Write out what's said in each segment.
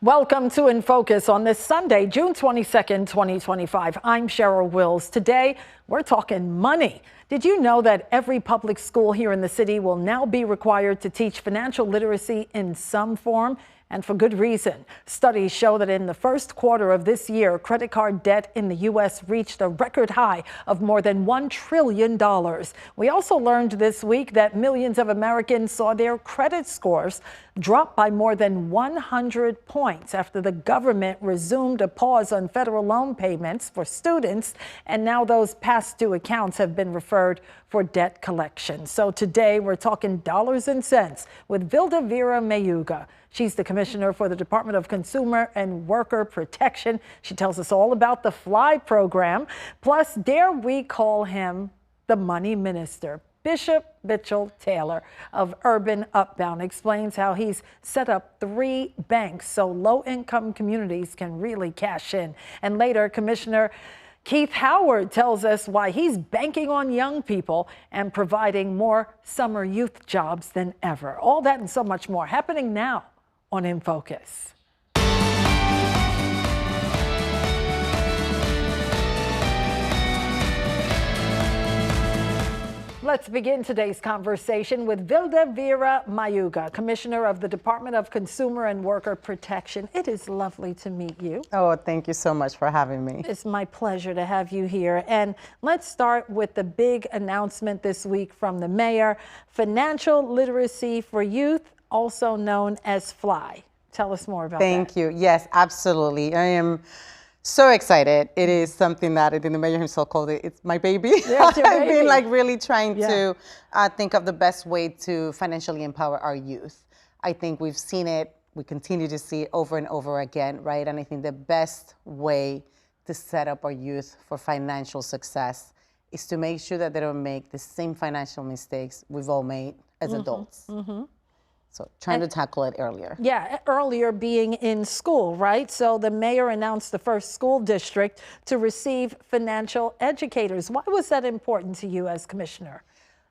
Welcome to In Focus on this Sunday, June 22nd, 2025. I'm Cheryl Wills. Today, we're talking money. Did you know that every public school here in the city will now be required to teach financial literacy in some form? And for good reason. Studies show that in the first quarter of this year, credit card debt in the U.S. reached a record high of more than $1 trillion. We also learned this week that millions of Americans saw their credit scores drop by more than 100 points after the government resumed a pause on federal loan payments for students. And now those past due accounts have been referred for debt collection. So today we're talking dollars and cents with Vilda Vera Mayuga. She's the commissioner for the Department of Consumer and Worker Protection. She tells us all about the FLY program. Plus, dare we call him the money minister? Bishop Mitchell Taylor of Urban Upbound explains how he's set up 3 banks so low-income communities can really cash in. And later, Commissioner Keith Howard tells us why he's banking on young people and providing more summer youth jobs than ever. All that and so much more happening now on In Focus. Let's begin today's conversation with Vilda Vera Mayuga, Commissioner of the Department of Consumer and Worker Protection. It is lovely to meet you. Oh, thank you so much for having me. It's my pleasure to have you here. And let's start with the big announcement this week from the mayor, financial literacy for youth, also known as FLY. Tell us more about that. Thank you. Yes, absolutely. I am so excited. It is something that I think the mayor himself called it. It's my baby. Yeah, it's your I've baby. been really trying to think of the best way to financially empower our youth. I think we've seen it. We continue to see it over and over again, right? And I think the best way to set up our youth for financial success is to make sure that they don't make the same financial mistakes we've all made as adults. So trying to tackle it earlier. Yeah, earlier being in school, right? So the mayor announced the first school district to receive financial educators. Why was that important to you as commissioner?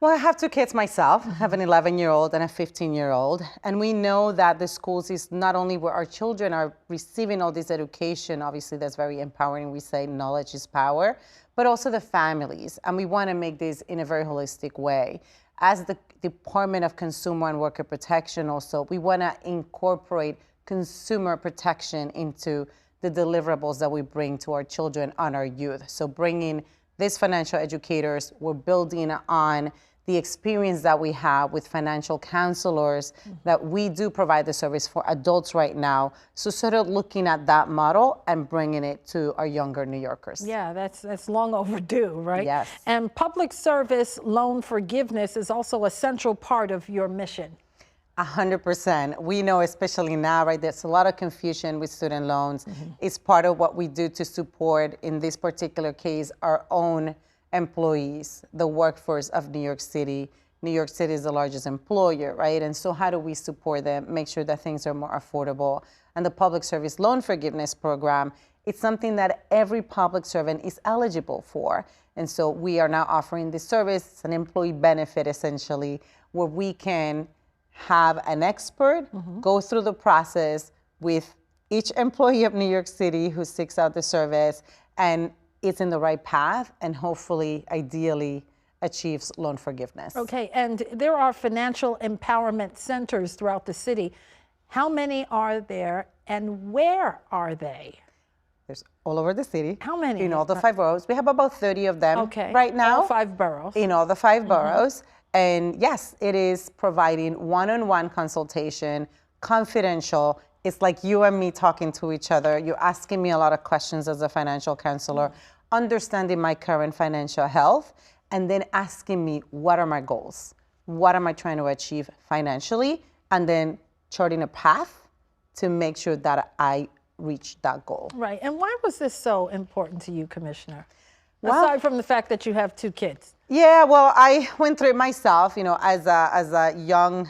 Well, I have 2 kids myself. I have an 11-year-old and a 15-year-old. And we know that the schools is not only where our children are receiving all this education, obviously that's very empowering. We say knowledge is power, but also the families. And we want to make this in a very holistic way. As the Department of Consumer and Worker Protection also, we want to incorporate consumer protection into the deliverables that we bring to our children and our youth. So bringing these financial educators, we're building on the experience that we have with financial counselors, that we do provide the service for adults right now. So sort of looking at that model and bringing it to our younger New Yorkers. Yeah, that's long overdue, right? Yes. And public service loan forgiveness is also a central part of your mission. 100%. We know, especially now, right, there's a lot of confusion with student loans. It's part of what we do to support, in this particular case, our own employees, the workforce of New York City. New York City is the largest employer, right? And so how do we support them, make sure that things are more affordable? And the Public Service Loan Forgiveness Program, it's something that every public servant is eligible for. And so we are now offering this service. It's an employee benefit, essentially, where we can have an expert go through the process with each employee of New York City who seeks out the service, and it's in the right path and hopefully, ideally, achieves loan forgiveness. Okay, and there are financial empowerment centers throughout the city. How many are there and where are they? There's all over the city. How many? In all the 5 boroughs. We have about 30 of them right now. All 5 boroughs. In all the 5 boroughs. And yes, it is providing one-on-one consultation, confidential. It's like you and me talking to each other. You're asking me a lot of questions as a financial counselor, understanding my current financial health, and then asking me, what are my goals? What am I trying to achieve financially? And then charting a path to make sure that I reach that goal. Right. And why was this so important to you, Commissioner? Well, aside from the fact that you have 2 kids. Yeah, well, I went through it myself, you know, as a young,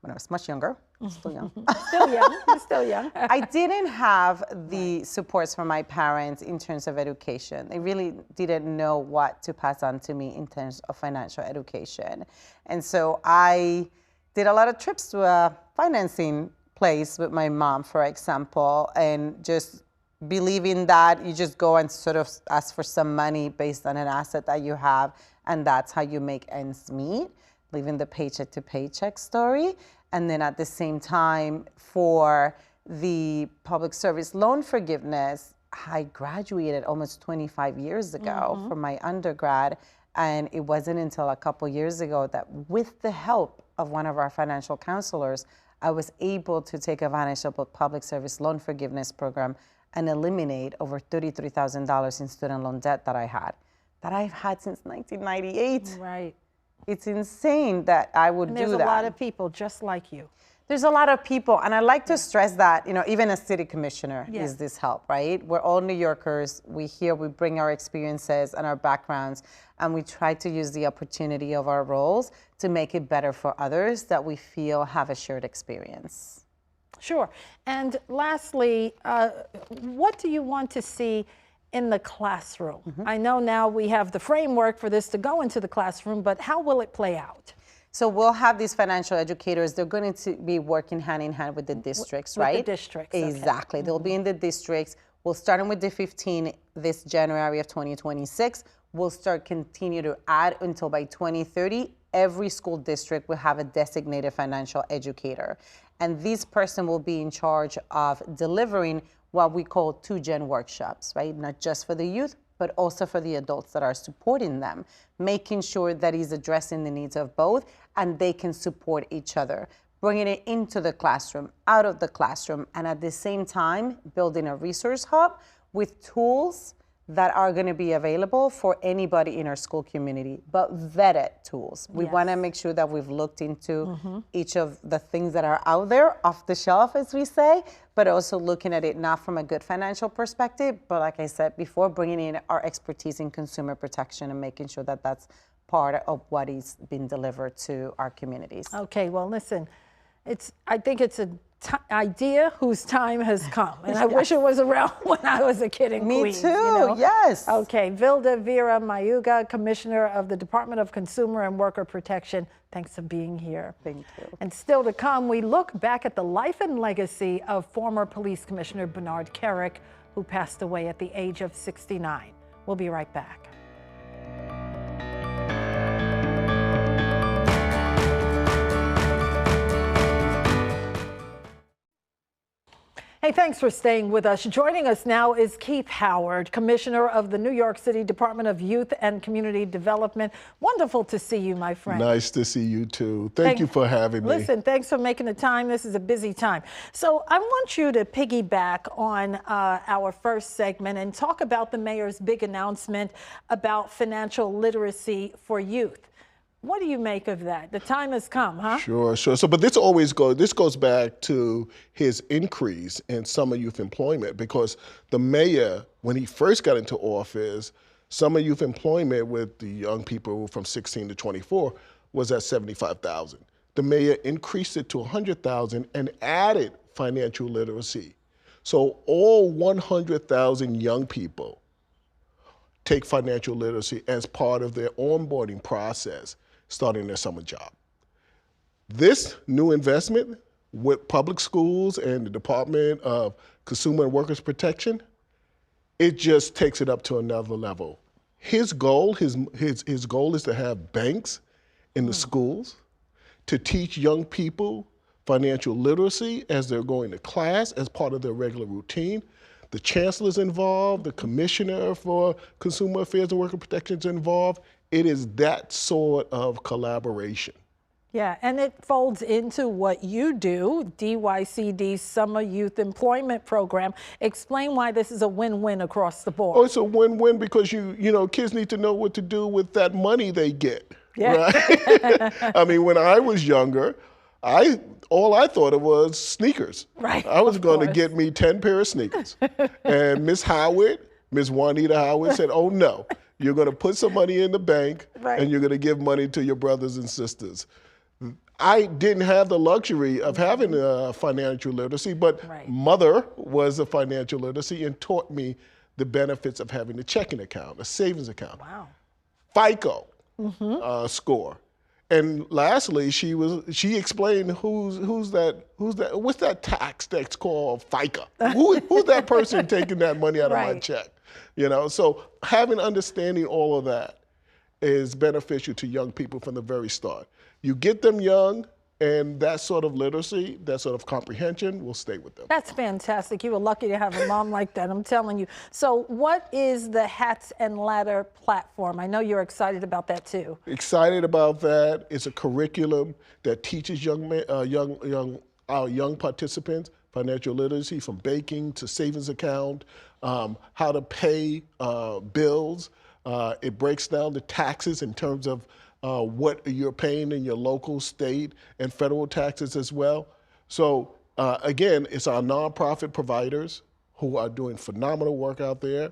when I was much younger. Still young. Still young. You're still young. I didn't have the supports from my parents in terms of education. They really didn't know what to pass on to me in terms of financial education. And so I did a lot of trips to a financing place with my mom, for example, and just believing that you just go and sort of ask for some money based on an asset that you have, and that's how you make ends meet, living the paycheck to paycheck story. And then at the same time, for the public service loan forgiveness, I graduated almost 25 years ago from my undergrad. And it wasn't until a couple years ago that, with the help of one of our financial counselors, I was able to take advantage of a public service loan forgiveness program and eliminate over $33,000 in student loan debt that I've had since 1998. Right. It's insane that I would do that. There's a lot of people just like you. There's a lot of people, and I like to stress that, even a city commissioner is this help, right? We're all New Yorkers. We bring our experiences and our backgrounds, and we try to use the opportunity of our roles to make it better for others that we feel have a shared experience. Sure. And lastly, what do you want to see in the classroom? I know now we have the framework for this to go into the classroom, but how will it play out? So we'll have these financial educators. They're going to be working hand in hand with the districts, right? With the districts. Exactly. They'll be in the districts. We'll start with the 15 this January of 2026. We'll continue to add until by 2030, every school district will have a designated financial educator. And this person will be in charge of delivering what we call 2-gen workshops, right? Not just for the youth, but also for the adults that are supporting them, making sure that he's addressing the needs of both and they can support each other, bringing it into the classroom, out of the classroom, and at the same time, building a resource hub with tools that are going to be available for anybody in our school community, but vetted tools. We want to make sure that we've looked into each of the things that are out there, off the shelf, as we say, but also looking at it not from a good financial perspective, but like I said before, bringing in our expertise in consumer protection and making sure that that's part of what is being delivered to our communities. Okay, well, listen, I think it's a idea whose time has come, and I wish it was around when I was a kid in Queens. Me too, yes. Okay, Vilda, Vera, Mayuga, Commissioner of the Department of Consumer and Worker Protection, thanks for being here. Thank you. And still to come, we look back at the life and legacy of former Police Commissioner Bernard Kerik, who passed away at the age of 69. We'll be right back. Hey, thanks for staying with us. Joining us now is Keith Howard, Commissioner of the New York City Department of Youth and Community Development. Wonderful to see you, my friend. Nice to see you too. Thank you for having me. Listen, thanks for making the time. This is a busy time. So I want you to piggyback on our first segment and talk about the mayor's big announcement about financial literacy for youth. What do you make of that? The time has come, huh? Sure. So, but this goes back to his increase in summer youth employment, because the mayor, when he first got into office, summer youth employment with the young people from 16 to 24 was at 75,000. The mayor increased it to 100,000 and added financial literacy. So all 100,000 young people take financial literacy as part of their onboarding process, starting their summer job. This new investment with public schools and the Department of Consumer and Workers Protection, it just takes it up to another level. His goal is to have banks in the schools to teach young people financial literacy as they're going to class as part of their regular routine. The chancellor's involved, the commissioner for Consumer Affairs and Worker Protection is involved. It is that sort of collaboration. Yeah, and it folds into what you do, DYCD's Summer Youth Employment Program. Explain why this is a win-win across the board. Oh, it's a win-win because you know, kids need to know what to do with that money they get. Yeah. Right? I mean, when I was younger, all I thought of was sneakers. Right. I was going to get me 10 pair of sneakers. And Miss Juanita Howard said, oh no, you're going to put some money in the bank and you're going to give money to your brothers and sisters. I didn't have the luxury of having financial literacy, but mother was a financial literacy and taught me the benefits of having a checking account, a savings account. Wow. FICO score. And lastly, she explained who's that what's that tax that's called FICA? Who's that person taking that money out of my check? You know, so having understanding all of that is beneficial to young people from the very start. You get them young, and that sort of literacy, that sort of comprehension will stay with them. That's fantastic. You were lucky to have a mom like that, I'm telling you. So what is the Hats and Ladder platform? I know you're excited about that too. Excited about that. It's a curriculum that teaches our young participants financial literacy, from baking to savings account, how to pay bills. It breaks down the taxes in terms of what you're paying in your local, state, and federal taxes as well. So again, it's our nonprofit providers who are doing phenomenal work out there.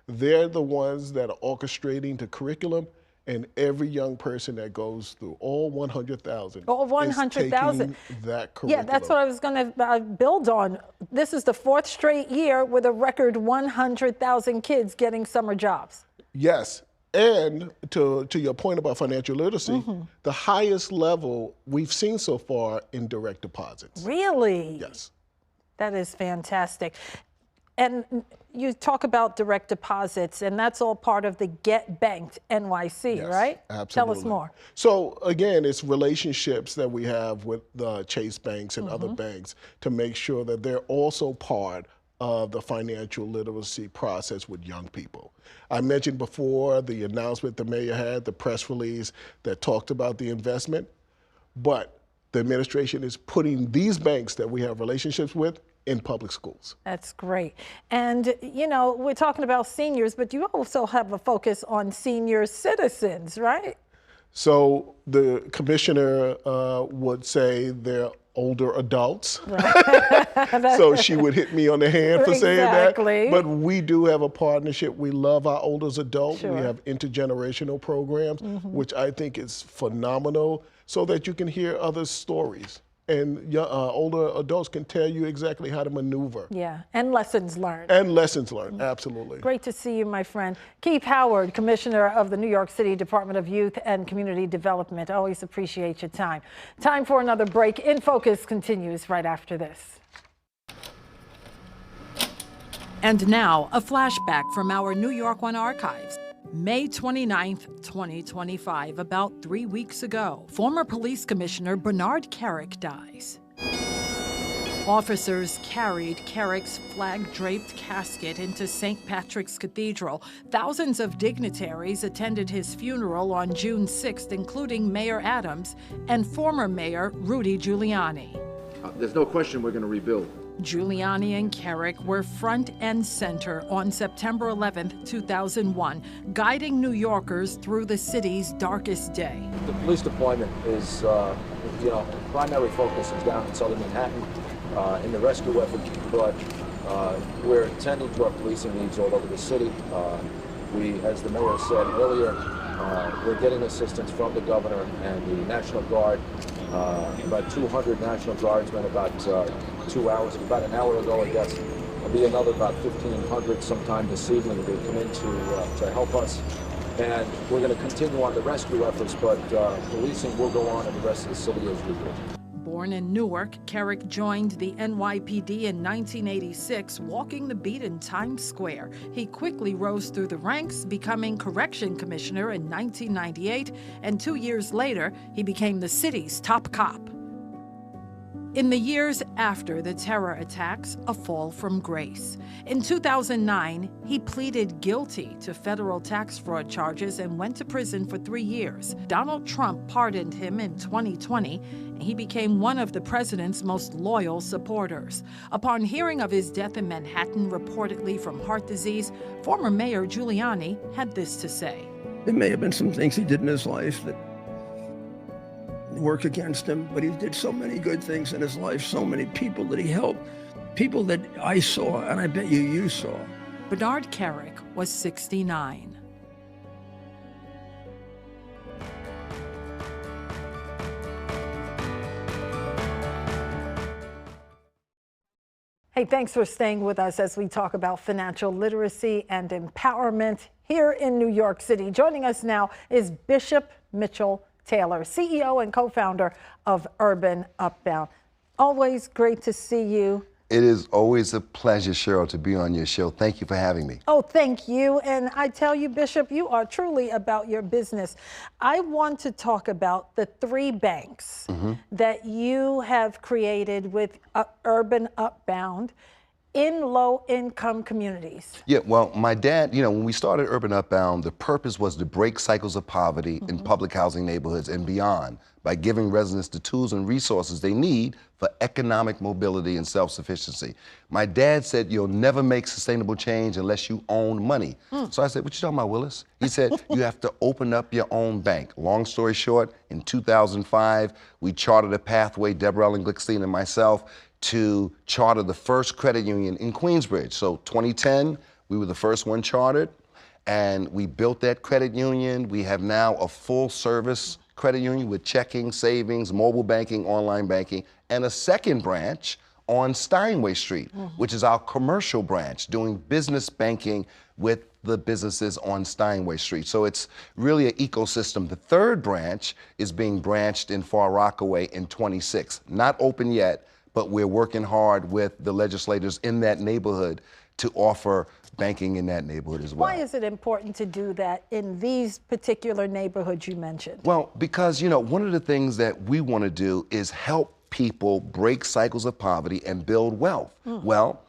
They're the ones that are orchestrating the curriculum, and every young person that goes through, all 100,000. All 100,000. That curriculum. Yeah, that's what I was going to build on. This is the 4th straight year with a record 100,000 kids getting summer jobs. Yes. And to your point about financial literacy, the highest level we've seen so far in direct deposits. Really? Yes. That is fantastic. And you talk about direct deposits, and that's all part of the Get Banked NYC, Yes, right? Absolutely. Tell us more. So again, it's relationships that we have with the Chase banks and other banks to make sure that they're also part of the financial literacy process with young people. I mentioned before the announcement the mayor had, the press release that talked about the investment, but the administration is putting these banks that we have relationships with in public schools. That's great. And, you know, we're talking about seniors, but you also have a focus on senior citizens, right? So the commissioner would say they're older adults. Right. So she would hit me on the hand for saying that. Exactly. But we do have a partnership. We love our older adults. Sure. We have intergenerational programs, which I think is phenomenal, so that you can hear other stories. And older adults can tell you exactly how to maneuver. Yeah, and lessons learned. And lessons learned, absolutely. Great to see you, my friend. Keith Howard, Commissioner of the New York City Department of Youth and Community Development. Always appreciate your time. Time for another break. In Focus continues right after this. And now, a flashback from our New York One archives. May 29th, 2025, about 3 weeks ago, former police commissioner Bernard Kerik dies. Officers carried Kerik's flag-draped casket into St. Patrick's Cathedral. Thousands of dignitaries attended his funeral on June 6th, including Mayor Adams and former Mayor Rudy Giuliani. There's no question we're going to rebuild. Giuliani and Kerik were front and center on September 11, 2001, guiding New Yorkers through the city's darkest day. The police deployment is, primary focus is down in southern Manhattan in the rescue effort, but we're attending to our policing needs all over the city. We, as the mayor said earlier, we're getting assistance from the governor and the National Guard. About 200 National Guardsmen about 2 hours, about an hour ago, I guess. There'll be another about 1,500 sometime this evening. They come in to help us. And we're going to continue on the rescue efforts, but policing will go on in the rest of the city as usual. Born in Newark, Kerik joined the NYPD in 1986, walking the beat in Times Square. He quickly rose through the ranks, becoming Correction Commissioner in 1998, and 2 years later, he became the city's top cop. In the years after the terror attacks, a fall from grace. In 2009, he pleaded guilty to federal tax fraud charges and went to prison for 3 years. Donald Trump pardoned him in 2020, and he became one of the president's most loyal supporters. Upon hearing of his death in Manhattan, reportedly from heart disease, former Mayor Giuliani had this to say. There may have been some things he did in his life that work against him, but he did so many good things in his life, so many people that he helped, people that I saw, and I bet you saw. Bernard Kerik was 69. Hey, thanks for staying with us as we talk about financial literacy and empowerment here in New York City. Joining us now is Bishop Mitchell Taylor, CEO and co-founder of Urban Upbound. Always great to see you. It is always a pleasure, Cheryl, to be on your show. Thank you for having me. Oh, thank you. And I tell you, Bishop, you are truly about your business. I want to talk about the 3 banks that you have created with Urban Upbound in low-income communities. Yeah, well, my dad, when we started Urban Upbound, the purpose was to break cycles of poverty in public housing neighborhoods and beyond by giving residents the tools and resources they need for economic mobility and self-sufficiency. My dad said, you'll never make sustainable change unless you own money. So I said, what you talking about, Willis? He said, you have to open up your own bank. Long story short, in 2005, we charted a pathway, Deborah Ellen Glickstein and myself, to charter the first credit union in Queensbridge. So 2010, we were the first one chartered, and we built that credit union. We have now a full service credit union with checking, savings, mobile banking, online banking, and a second branch on Steinway Street, which is our commercial branch, doing business banking with the businesses on Steinway Street. So it's really an ecosystem. The third branch is being branched in Far Rockaway in 26. Not open yet, but we're working hard with the legislators in that neighborhood to offer banking in that neighborhood as well. Why is it important to do that in these particular neighborhoods you mentioned? Well, because, one of the things that we want to do is help people break cycles of poverty and build wealth. Well,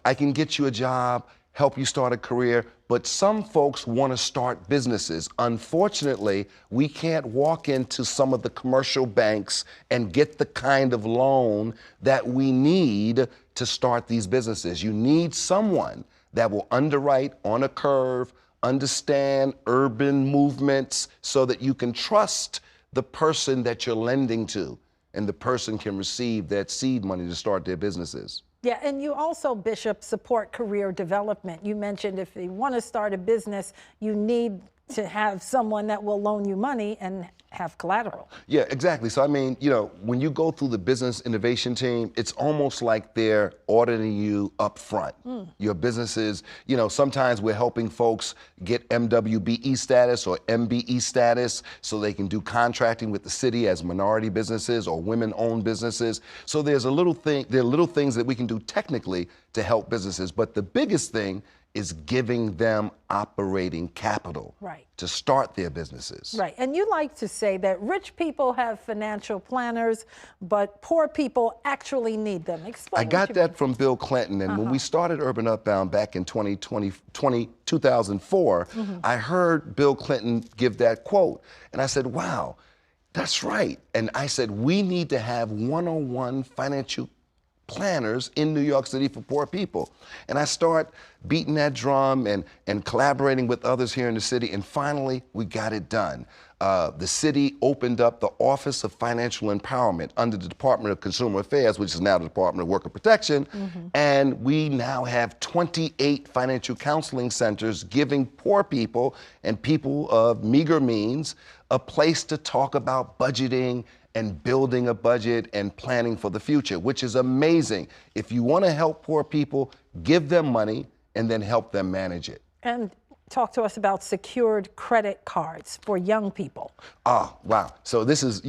I can get you a job, help you start a career, but some folks want to start businesses. Unfortunately, we can't walk into some of the commercial banks and get the kind of loan that we need to start these businesses. You need someone that will underwrite on a curve, understand urban movements so that you can trust the person that you're lending to, and the person can receive that seed money to start their businesses. Yeah, and you also, Bishop, support career development. You mentioned if you want to start a business, you need to have someone that will loan you money and have collateral. Yeah, exactly. So, when you go through the business innovation team, it's almost like they're auditing you up front. Your businesses, sometimes we're helping folks get MWBE status or MBE status so they can do contracting with the city as minority businesses or women-owned businesses. So there are little things that we can do technically to help businesses, but the biggest thing is giving them operating capital to start their businesses. Right, and you like to say that rich people have financial planners, but poor people actually need them. Explain. I got that from Bill Clinton, and when we started Urban Upbound back in 2004, I heard Bill Clinton give that quote, and I said, wow, that's right. And I said, we need to have one-on-one financial planners in New York City for poor people. And I start beating that drum and collaborating with others here in the city, and finally we got it done. The city opened up the Office of Financial Empowerment under the Department of Consumer Affairs, which is now the Department of Worker Protection, and we now have 28 financial counseling centers giving poor people and people of meager means a place to talk about budgeting and building a budget and planning for the future, which is amazing. If you want to help poor people, give them money and then help them manage it. And talk to us about secured credit cards for young people. Oh, wow. So this is,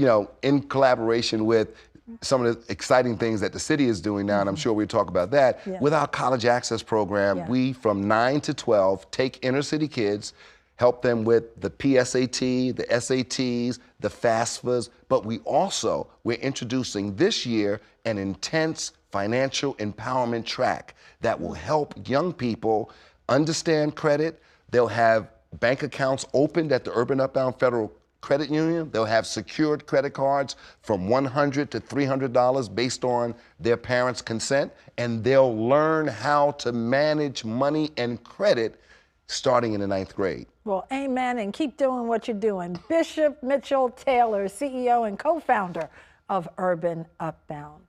in collaboration with some of the exciting things that the city is doing now, and I'm sure we'll talk about that. With our college access program, we, from 9 to 12, take inner city kids, help them with the PSAT, the SATs, the FAFSAs, but we're introducing this year an intense financial empowerment track that will help young people understand credit. They'll have bank accounts opened at the Urban Upbound Federal Credit Union. They'll have secured credit cards from $100 to $300 based on their parents' consent, and they'll learn how to manage money and credit starting in the 9th grade. Well, amen, and keep doing what you're doing. Bishop Mitchell Taylor, CEO and co-founder of Urban Upbound.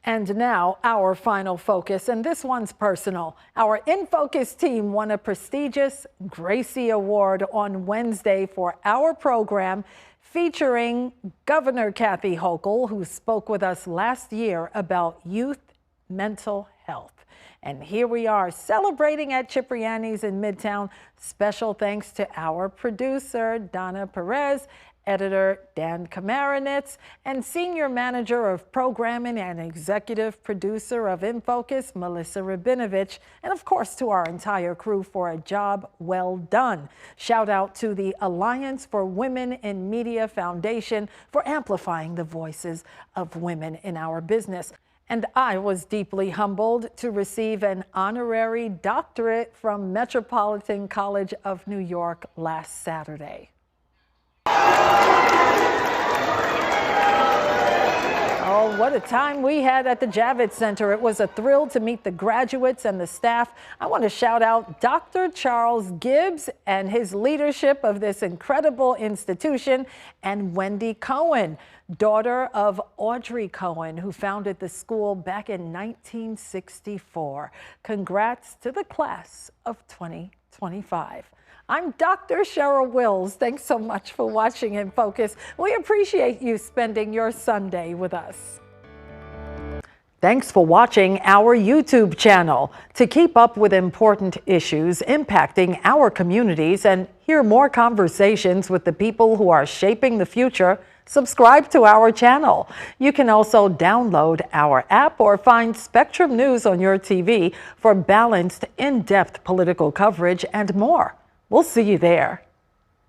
And now, our final focus, and this one's personal. Our In Focus team won a prestigious Gracie Award on Wednesday for our program featuring Governor Kathy Hochul, who spoke with us last year about youth mental health. And here we are celebrating at Cipriani's in Midtown. Special thanks to our producer, Donna Perez, editor Dan Kamaranitz, and senior manager of programming and executive producer of In Focus, Melissa Rabinovich, and of course to our entire crew for a job well done. Shout out to the Alliance for Women in Media Foundation for amplifying the voices of women in our business. And I was deeply humbled to receive an honorary doctorate from Metropolitan College of New York last Saturday. Oh, what a time we had at the Javits Center. It was a thrill to meet the graduates and the staff. I want to shout out Dr. Charles Gibbs and his leadership of this incredible institution, and Wendy Cohen, daughter of Audrey Cohen, who founded the school back in 1964. Congrats to the class of 2025. I'm Dr. Cheryl Wills. Thanks so much for watching In Focus. We appreciate you spending your Sunday with us. Thanks for watching our YouTube channel. To keep up with important issues impacting our communities and hear more conversations with the people who are shaping the future, subscribe to our channel. You can also download our app or find Spectrum News on your TV for balanced, in-depth political coverage and more. We'll see you there.